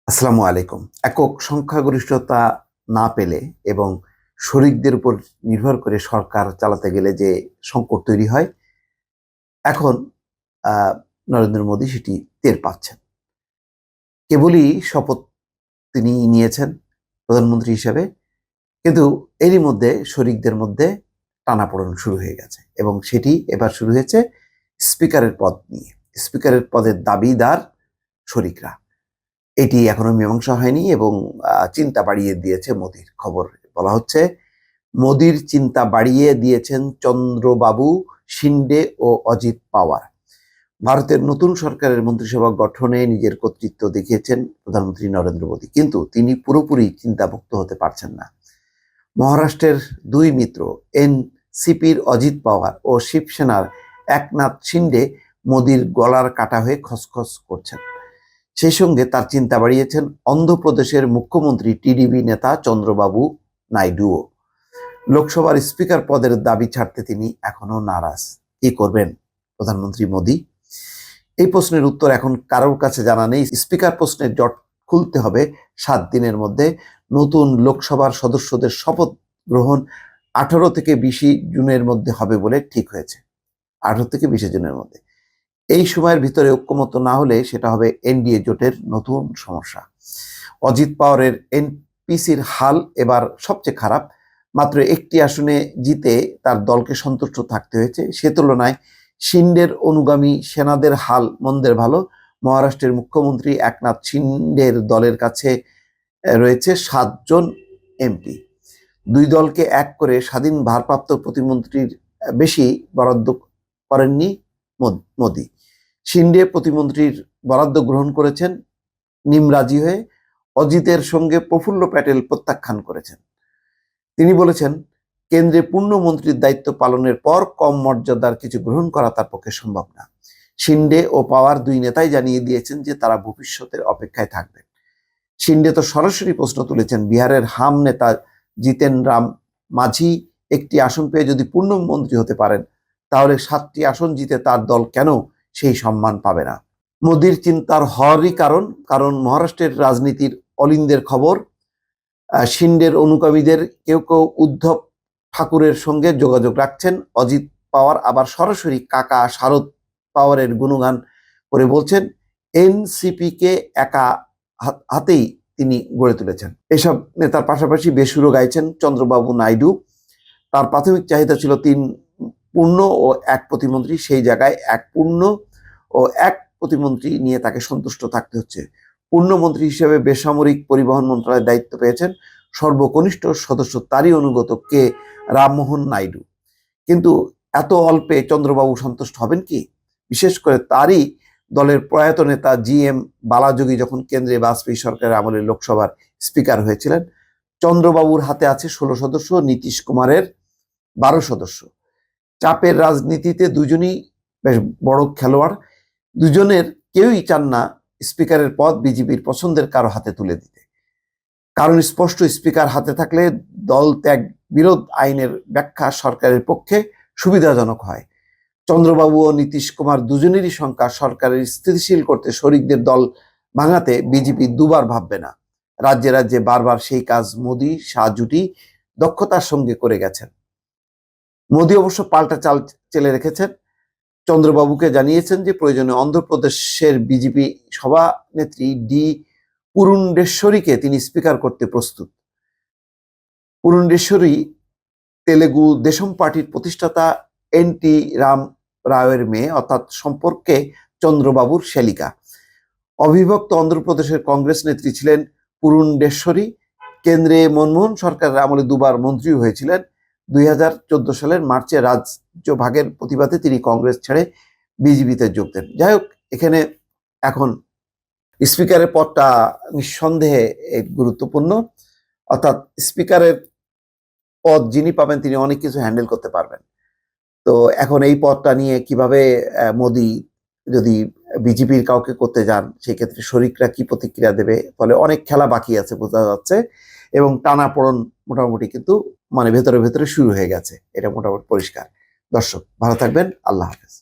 আসসালামু আলাইকুম। একক সংখ্যাগরিষ্ঠতা না পেলে এবং শরিকদের উপর নির্ভর করে সরকার চালাতে গেলে যে সংকট তৈরি হয়, এখন নরেন্দ্র মোদী সেটি টের পাচ্ছেন। কেবলই শপথ তিনি নিয়েছেন প্রধানমন্ত্রী হিসেবে, কিন্তু এরই মধ্যে শরিকদের মধ্যে টানাপোড়েন শুরু হয়ে গেছে এবং সেটি এবার শুরু হয়েছে স্পিকারের পদ নিয়ে। স্পিকারের পদের দাবিদার শরিকরা। এটি এখনো মীমাংসা হয়নি এবং চিন্তা বাড়িয়ে দিয়েছে মোদির। খবর বলা হচ্ছে মোদির চিন্তা বাড়িয়ে দিয়েছেন চন্দ্রবাবু, শিন্ডে ও অজিত পাওয়ার। ভারতের নতুন সরকারের মন্ত্রিসভা গঠনে নিজের কর্তৃত্ব দেখিয়েছেন প্রধানমন্ত্রী নরেন্দ্র মোদী, কিন্তু তিনি পুরোপুরি চিন্তামুক্ত হতে পারছেন না। মহারাষ্ট্রের দুই মিত্র এনসিপির অজিত পাওয়ার ও শিবসেনার একনাথ শিন্ডে মোদির গলার কাটা হয়ে খসখস করছেন। সেই সঙ্গে তার চিন্তা বাড়িয়েছেন অন্ধ্রপ্রদেশের মুখ্যমন্ত্রী টিডিপি নেতা চন্দ্রবাবু নাইডুও। লোকসভার স্পিকার পদের দাবি ছাড়তে তিনি এখনো নারাজ। কি করবেন প্রধানমন্ত্রী মোদী? এই প্রশ্নের উত্তর এখন কারোর কাছে জানা নেই। স্পিকার প্রশ্নের জট খুলতে হবে 7 দিনের মধ্যে। নতুন লোকসভার সদস্যদের শপথ গ্রহণ 18 থেকে 20 জুনের মধ্যে হবে বলে ঠিক হয়েছে। 18 থেকে 20 জুনের মধ্যে। এই সময়ের ভিতরে ঐক্যমত না হলে সেটা হবে এনডিএ জোটের নতুন সমস্যা। অজিত পাওয়ারের এনপিসির হাল এবার সবচেয়ে খারাপ। মাত্র একটি আসনে জিতে তার দলকে সন্তুষ্ট থাকতে হয়েছে। সে তুলনায় শিন্ডের অনুগামী সেনাদের হাল মন্দের ভালো। মহারাষ্ট্রের মুখ্যমন্ত্রী একনাথ শিন্ডের দলের কাছে রয়েছে 7 জন এমপি। দুই দলকে এক করে স্বাধীন ভারপ্রাপ্ত প্রতিমন্ত্রীর বেশি বরাদ্দ করেননি মোদী। শিন্ডে প্রতিমন্ত্রীর বরাদ্দ গ্রহণ করেছেন নিমরাজি হয়ে। অজিতের সঙ্গে প্রফুল্ল প্যাটেল প্রত্যাখ্যান করেছেন। তিনি বলেছেন, কেন্দ্রে পূর্ণ মন্ত্রীর দায়িত্ব পালনের পর কম মর্যাদার কিছু গ্রহণ করা তার পক্ষে সম্ভব না। শিন্ডে ও পাওয়ার দুই নেতাই জানিয়ে দিয়েছেন যে তারা ভবিষ্যতের অপেক্ষায় থাকবেন। শিন্ডে তো সরাসরি প্রশ্ন তুলেছেন, বিহারের হাম নেতা জিতেন রাম মাঝি একটি আসন পেয়ে যদি পূর্ণ মন্ত্রী হতে পারেন, তাহলে 7টি আসন জিতে তার দল কেন সেই সম্মান পাবে না? মোদির চিন্তার হওয়ারই কারণ মহারাষ্ট্রের রাজনীতির অলিন্দের খবর। শিন্ডের অনুগামীদের কেউ কেউ উদ্ধব ঠাকুরের সঙ্গে যোগাযোগ রাখছেন। অজিত পাওয়ার আবার সরাসরি কাকা শারদ পাওয়ারের গুণগান করে বলছেন এনসিপিকে একা হাতেই তিনি গড়ে তুলেছেন। এসব নেতার পাশাপাশি বেসুরো গাইছেন চন্দ্রবাবু নাইডু। তার প্রাথমিক চাহিদা ছিল 3 পূর্ণ ও 1 প্রতিমন্ত্রী। সেই জায়গায় 1 পূর্ণ ও 1 প্রতিমন্ত্রী নিয়ে তাকে সন্তুষ্ট থাকতে হচ্ছে। পূর্ণমন্ত্রী হিসেবে বেসামরিক পরিবহন মন্ত্রণালয়ের দায়িত্ব পেয়েছেন সর্বকনিষ্ঠ সদস্য তারই অনুগত কে রামমোহন নাইডু। কিন্তু এত অল্পে চন্দ্রবাবু সন্তুষ্ট হবেন কি? বিশেষ করে তারই দলের প্রয়াত নেতা GM বালাযোগী যখন কেন্দ্রে বাজপেয়ী সরকারের আমলে লোকসভার স্পিকার হয়েছিলেন, চন্দ্রবাবুর হাতে আছে 16 সদস্য, নীতিশ কুমারের 12 সদস্য। চাপের রাজনীতিতে দুজনই বেশ বড় খেলোয়াড়। দুজনের কেউই চান না স্পিকারের পদ বিজেপির পছন্দের কারো হাতে তুলে দিতে। কারণ স্পষ্ট, স্পিকার হাতে থাকলে দল ত্যাগ বিরোধ আইনের ব্যাখ্যা সরকারের পক্ষে সুবিধাজনক হয়। চন্দ্রবাবু ও নীতিশ কুমার দুজনেরই সংখ্যা সরকারের স্থিতিশীল করতে শরিকদের দল ভাঙাতে বিজেপি দুবার ভাববে না। রাজ্যে রাজ্যে বারবার সেই কাজ মোদী শাহ জুটি দক্ষতার সঙ্গে করে গেছেন। মোদী অবশ্য পাল্টা চাল চেলে রেখেছেন। চন্দ্রবাবুকে জানিয়েছেন যে প্রয়োজনে অন্ধ্রপ্রদেশের বিজেপি সভানেত্রী ডি পুরুন্ডেশ্বরীকে তিনি স্পিকার করতে প্রস্তুত। পুরুন্ডেশ্বরী তেলেগু দেশম পার্টির প্রতিষ্ঠাতা এনটি রাম রাওয়ের মেয়ে, অর্থাৎ সম্পর্কে চন্দ্রবাবুর শ্যালিকা। অবিভক্ত অন্ধ্রপ্রদেশের কংগ্রেস নেত্রী ছিলেন পুরুন্ডেশ্বরী। কেন্দ্রে মনমোহন সরকারের আমলে দুবার মন্ত্রী হয়েছিলেন। 2014 সালের মার্চে রাজ্য ভাগের প্রতিবাদে তিনি কংগ্রেস ছেড়ে বিজেপিতে যোগ দেন। যাই হোক, এখানে এখন স্পিকারের পদটা নিঃসন্দেহে গুরুত্বপূর্ণ। অর্থাৎ স্পিকারের পদ যিনি পাবেন তিনি অনেক কিছু হ্যান্ডেল করতে পারবেন। তো এখন এই পদটা নিয়ে কিভাবে মোদী যদি বিজেপির কাউকে করতে যান, সেক্ষেত্রে শরিকরা কি প্রতিক্রিয়া দেবে, ফলে অনেক খেলা বাকি আছে বোঝা যাচ্ছে। এবং টানাপোড়েন মোটামুটি কিন্তু ভেতরে ভেতরে শুরু হয়ে গেছে, এটা মোটামুটি পরিষ্কার। দর্শক ভালো থাকবেন, আল্লাহ হাফেজ।